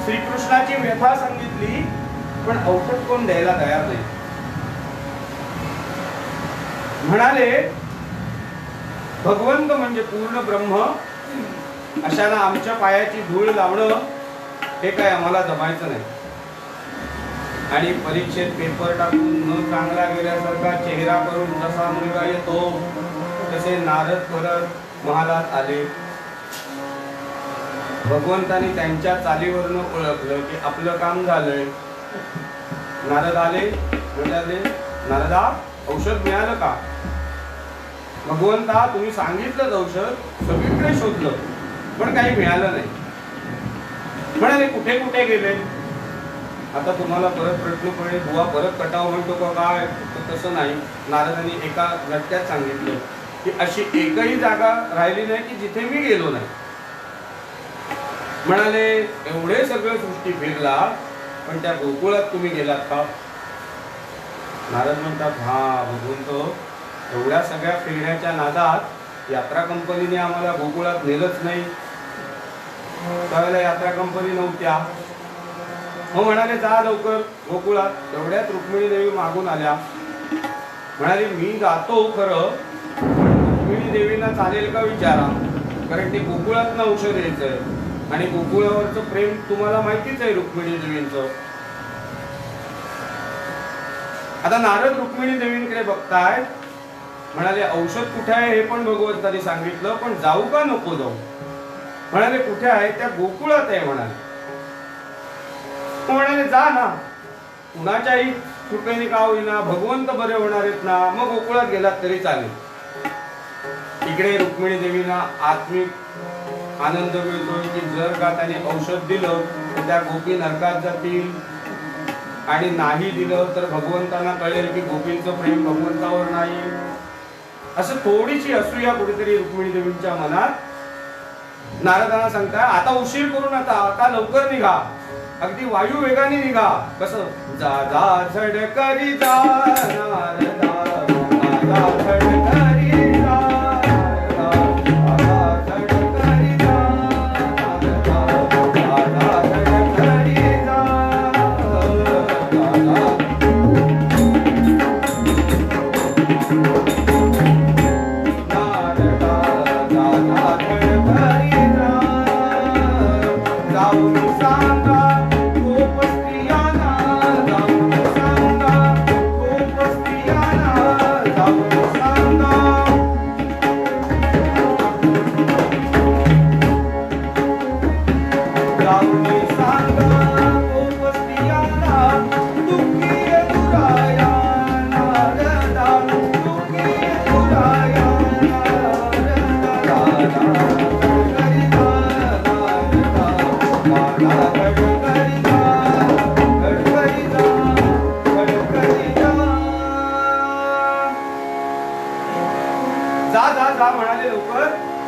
श्रीकृष्णाची व्यथा सांगितली, पण औषध कोण द्यायला तयार नाही. म्हणाले भगवंत म्हणजे पूर्ण ब्रह्म, अशाला आमच्या पायाची धूळ लावणं हे काय आम्हाला जमायचं नाही. आणि परीक्षेत पेपर टाकून न चांगला गेल्यासारखा चेहरा करून जसा मुलगा येतो तसे नारद परत महालात आले. भगवंतानी त्यांच्या चालीवरनं ओळखलं की आपलं काम झालंय. नारद आले, म्हणाले नारदा औषध मिळालं का? भगवंता तुम्ही सांगितलं औषध, सगळीकडे शोधलं पण काही मिळालं नाही. म्हणाले कुठे कुठे गेले? आता तुम्हाला परत प्रश्न पडले, बुवा परत कटाव म्हणतो का काय? तसं नाही. नारदांनी एका घटक्यात सांगितलं की अशी एकही जागा राहिली नाही की जिथे मी गेलो नाही. म्हणाले एवढे सगळे सृष्टी फिरला पण त्या गोकुळात तुम्ही गेलात का? नारद म्हणतात हा भगवंत, एवढ्या सगळ्या फिरण्याच्या नादात यात्रा कंपनीने आम्हाला गोकुळात नेलंच नाही. त्यावेळेला यात्रा कंपनी नव्हत्या. मग म्हणाले जा लवकर गोकुळात. तेवढ्यात रुक्मिणी देवी मागून आल्या. म्हणाले मी जातो खरं, रुक्मिणी देवींना चालेल का विचारा, कारण ते गोकुळात औषध यायचंय आणि गोकुळावरचं प्रेम तुम्हाला माहितीच आहे रुक्मिणी देवींचं. आता नारद रुक्मिणी देवींकडे बघताय. म्हणाले औषध कुठे आहे हे पण भगवंतांनी सांगितलं, पण जाऊ का नको जाऊ? म्हणाले कुठे आहे? त्या गोकुळात आहे म्हणाले. म्हणाले जा ना, कुणाच्याही कृपेने का होईना भगवंत बरे होणार आहेत ना, मग गोकुळात गेलात तरी चालेल. इकडे रुक्मिणी देवींना आत्मिक आनंद मिळतोय की जर का त्याने औषध दिलं तर त्या गोपी नरकात जातील, आणि नाही दिलं तर भगवंतांना कळेल की गोपींचं प्रेम भगवंतावर नाही. असं थोडीशी असूया कुठेतरी रुक्मिणी देवींच्या मनात. नारदांना सांगताय आता उशीर करू नका, आता लवकर निघा, अगदी वायू वेगाने निघा. कसं? जा जा झडकरी जा नारदा, जा झडकरी जा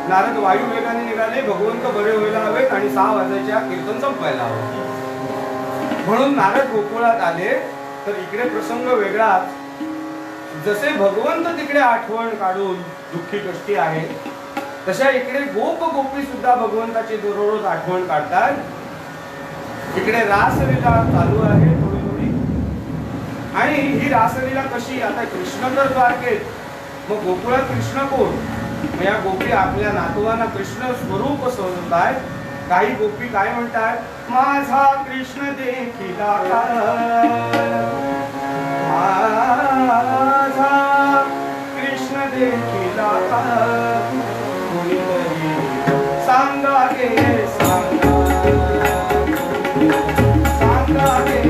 नारद वायू वेगाने निघाले, भगवंत बरे व्हायला हवेत आणि 6 वाजायच्या कीर्तन संपायला हवं. म्हणून नारद गोकुळात आले. तर इकडे प्रसंग वेगळाच. जसे भगवंत तिकडे आठवण काढून दुःखी कष्टी आहे, तशा इकडे गोप गोपी सुद्धा भगवंताची दररोज आठवण काढतात. इकडे रासलीला चालू आहे थोडी थोडी. आणि ही रासलीला कशी, आता कृष्ण तर द्वारकेत, मग गोकुळात कृष्ण कोण? या गोपी आपल्या नातवांना कृष्ण स्वरूप समजतात. काही गोपी काय म्हणतात, माझा कृष्ण देखिला माझा कृष्ण देखिला कोणीतरी सांगा गे सांगा गे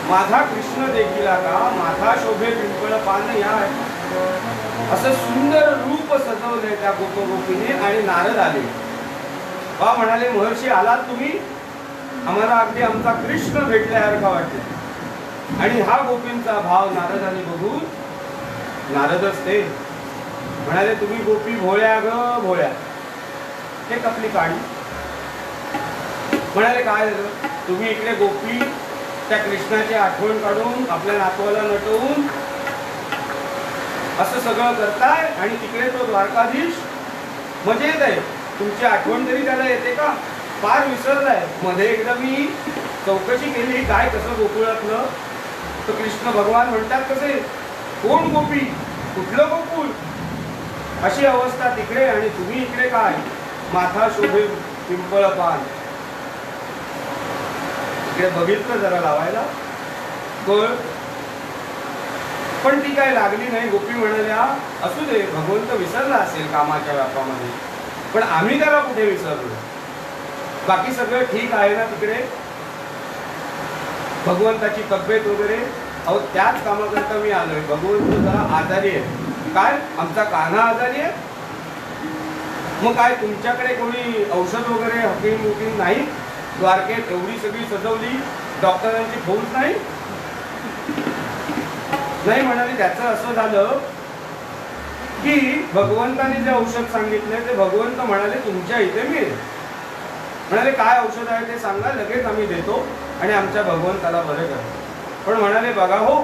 माझा कृष्ण देखीला का माझा शोभे पिंपळ पान या असं सुंदर रूप सजवलंय त्या गोपगोपीने. आणि नारद आले. बा म्हणाले, महर्षी आलात तुम्ही, आम्हाला अगदी आमचा कृष्ण भेटल्यासारखा वाटते. आणि हा गोपींचा भाव नारदाने बघून नारदच ते म्हणाले, तुम्ही गोपी भोळ्या ग भोळ्या. हे आपली काळी. म्हणाले, काय झालं, तुम्ही इकडे गोपी त्या कृष्णाची आठवण काढून आपल्या नातवाला नटवून असं सगळं करताय, आणि तिकडे तो द्वारकाधीश मजेत आहे. तुमची आठवण तरी त्याला येते का? फार विसरलाय. मध्ये एकदा मी चौकशी केली, काय कसं गोकुळातलं, तर कृष्ण भगवान म्हणतात कसे, कोण गोपी, कुठलं गोकुळ, अशी अवस्था तिकडे. आणि तुम्ही इकडे काय, माथा शोभे पिंपळ पान. इकडे बघितलं जरा लावायला कळ, पण ती काय लागली नाही. गोपी म्हणाल्या, असू दे, भगवंत विसरला असेल कामाच्या व्यापामध्ये, पण आम्ही त्याला कुठे विसरलो, बाकी सगळं ठीक आहे ना तिकडे. भगवंताची तब्येत वगैरे, अहो त्याच कामाकरता मी आलोय. भगवंत जरा आजारी आहे. काय, आमचा कान्हा आजारी आहे? मग काय तुमच्याकडे कोणी औषध वगैरे हकीम वकीम नाही? द्वारकेत एवढी सगळी सजवली, डॉक्टरांची फौज नाही? नाही म्हणाले. त्याचं असं झालं की भगवंताने जे औषध सांगितले ते भगवंत म्हणाले तुमच्या इथे मिळेल. म्हणाले, काय औषध आहे ते सांगा, लगेच आम्ही देतो आणि आमच्या भगवंताला बरे करा. पण म्हणाले, बघा हो,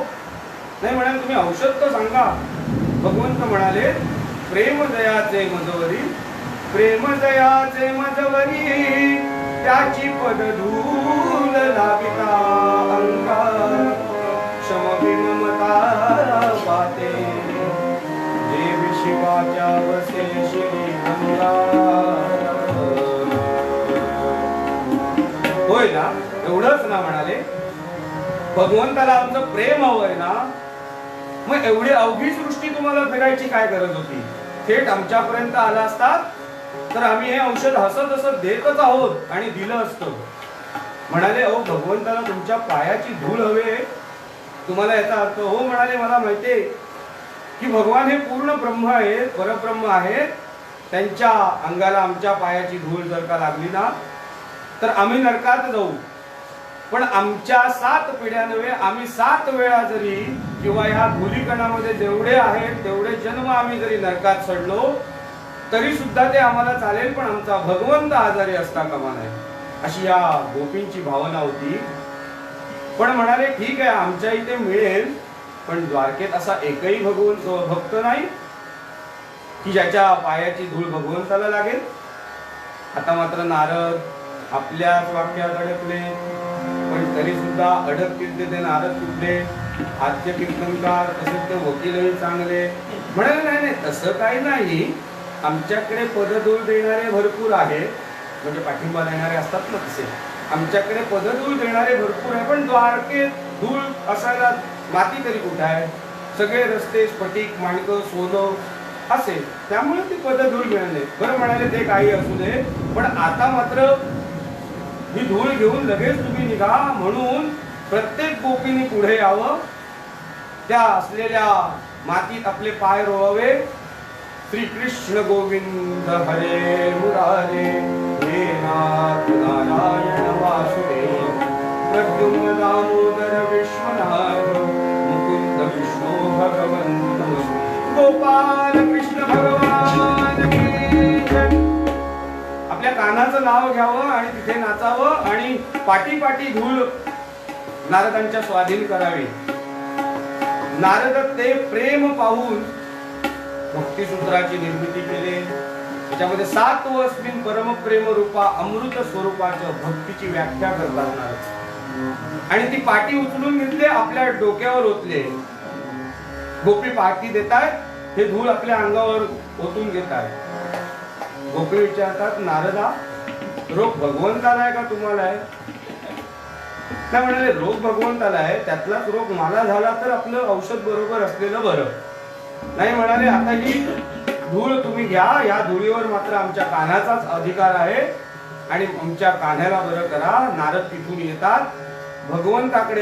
नाही म्हणाले, तुम्ही औषध तर सांगा. भगवंत म्हणाले, प्रेम दयाचे मजवरी, प्रेम दयाचे मजवरी, त्याची पद धूल लाविता अंगार, क्षम विममता पाते, देव शिवाच्या वसे श्री अंगार. होय ना, एवढंच ना. म्हणाले, भगवंताला आमचं प्रेम हवंय ना, मग एवढी अवघी सृष्टी तुम्हाला फिरायची काय गरज होती? थेट आमच्यापर्यंत आला असतात तर आम्ही हे औषध हसत हसत देतच आहोत आणि दिलं असतं. म्हणाले, अहो भगवंताला तुमच्या पायाची धूळ हवे. तुम्हाला याचा अर्थ? हो म्हणाले, मला माहितीये की भगवान हे पूर्ण ब्रह्म आहेत, परब्रह्म आहेत. त्यांच्या अंगाला आमच्या पायाची धूळ जर का लागली ना तर आम्ही नरकात जाऊ. पण आमच्या 7 पिढ्या नव्हे, आम्ही 7 वेळा जरी किंवा ह्या धुलीकणामध्ये जेवढे आहेत तेवढे जन्म आम्ही जरी नरकात सडलो तरी सुद्धा ते आम्हाला चालेल, पण आमचा भगवंत आजारी असता कामा नये, अशी या गोपींची भावना होती. पण म्हणाले, ठीक आहे, आमच्या इथे मिळेल, पण द्वारकेत असा एकही भगवंत भक्त नाही. की ज्याच्या पायाची धूळ भगवंताला लागेल. आता मात्र नारद आपल्या वाक्यात अडकले, पण तरी सुद्धा अडकतील ते नारद कुठले आद्य कीर्तनकार, तसेच ते वकीलही चांगले. म्हणाले नाही नाही तसं काही नाही, आमच्याकडे पदधूळ देणारे भरपूर आहे, म्हणजे पाठिंबा देणारे असतात ना तसे, आमच्याकडे पदधूळ देणारे भरपूर आहे, पण द्वारकेत धूळ असायला माती तरी कुठे आहे? सगळे रस्ते स्फटिक माणकं सोनं असेल, त्यामुळे ती पदधूळ मिळाले. बरं म्हणाले ते काही असू दे, पण आता मात्र ही धूळ घेऊन लगेच तुम्ही निघा, म्हणून प्रत्येक गोपीने पुढे यावं, त्या असलेल्या मातीत आपले पाय रोवावे. श्री कृष्ण गोविंद हरे मुरारे, हे नाथ नारायण वासुदेव, प्रद्युम्न दामोदर विश्वनाथ, मुकुंद विष्णू भगवंत, गोपाल कृष्ण भगवान की जय. आपल्या कानाचं नाव घ्यावं आणि तिथे नाचावं आणि पाटी पाटी धूळ नारदांच्या स्वाधीन करावी. नारद ते प्रेम पाहून भक्तिसूत्राची निर्मिती केली. त्याच्यामध्ये 7 अस्मिन परम प्रेम रूपा अमृत स्वरूपाच्या भक्तीची व्याख्या करतात नारद. आणि ती पाटी उचलून घेतले, आपल्या डोक्यावर ओतले. गोपी पाटी देतायत, हे धूळ आपल्या अंगावर ओतून घेतायत. गोपी विचारतात, नारदा रोग भगवंताला आहे का तुम्हाला आहे? काय म्हणाले, रोग भगवंताला आहे, त्यातलाच रोग मला झाला तर आपलं औषध बरोबर असलेलं बरं. नाही म्हणाले, आता ही धूळ तुम्ही घ्या, या धुळीवर मात्र आमच्या कानाचाच अधिकार आहे आणि आमच्या कान्याला बरं करा. नारद तिथून येतात, भगवंताकडे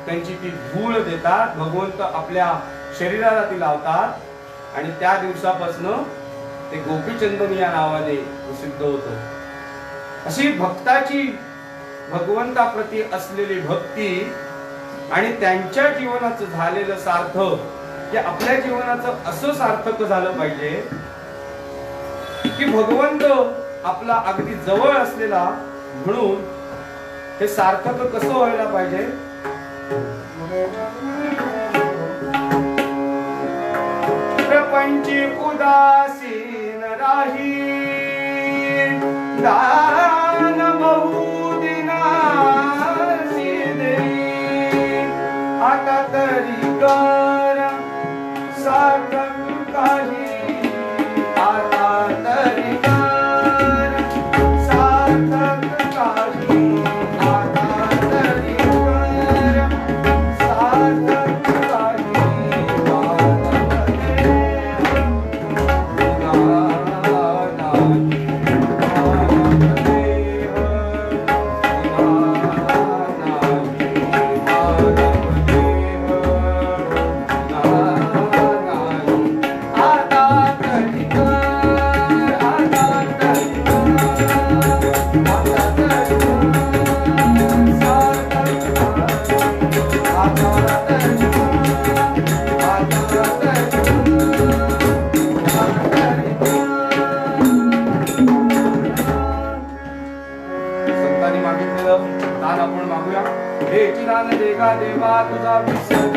त्यांची ती धूळ देतात, भगवंत आपल्या शरीराला ती लावतात आणि त्या दिवसापासून ते गोपीचंदन या नावाने प्रसिद्ध होतं. अशी भक्ताची भगवंताप्रती असलेली भक्ती आणि त्यांच्या जीवनाचं झालेलं सार्थक, की आपल्या जीवनाचं असं सार्थक झालं पाहिजे की भगवंत आपला अगदी जवळ असलेला, म्हणून हे सार्थक कसं व्हायला पाहिजे? प्रपंची उदासीन राही, दान बहुदिना सिदे, आता तरी कर सार्थक काही, आता तरी कर सार्थक काही, आता तरी कर सार्थक काही. आपण मागूया. हे चिरान देगा देवा तुझा विसर्ग